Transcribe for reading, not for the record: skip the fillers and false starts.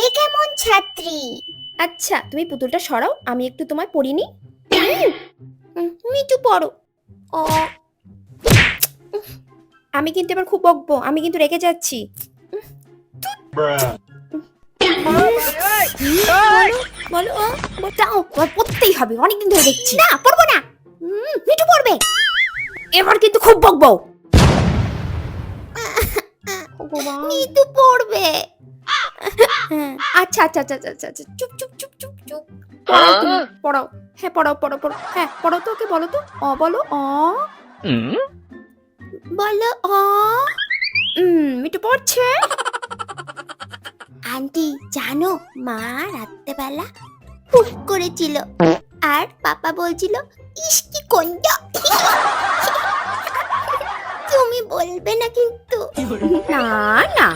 এ কেমন ছাত্রী? আচ্ছা তুমি পুতুলটা সরাও, আমি একটু তোমায় পড়িনি। মিঠু পড়ো। ও আমি কিন্তু এবার খুব বকবো, আমি কিন্তু রেগে যাচ্ছি। বলো বলো দাও, পড়তেই হবে, অনেকদিন ধরে দেখছি। না, পড়বো না। মিঠু পড়বে, এবার কিন্তু খুব বকবো। মিতু পড়বে। আচ্ছা আচ্ছা আচ্ছা আচ্ছা আচ্ছা, চুপ চুপ চুপ চুপ চুপ। পড়াও তুমি, পড়াও। হ্যাঁ পড়াও পড়াও পড়াও, হ্যাঁ পড়াও তো, ওকে বলো তো। বলো বলো অ। মিঠু পড়ছে। আন্টি জানো, মা রাত্রেবেলা পুক করেছিল আর পাপা বলছিল ইস কি কন্যা। তুমি বলবে না কিন্তু। না না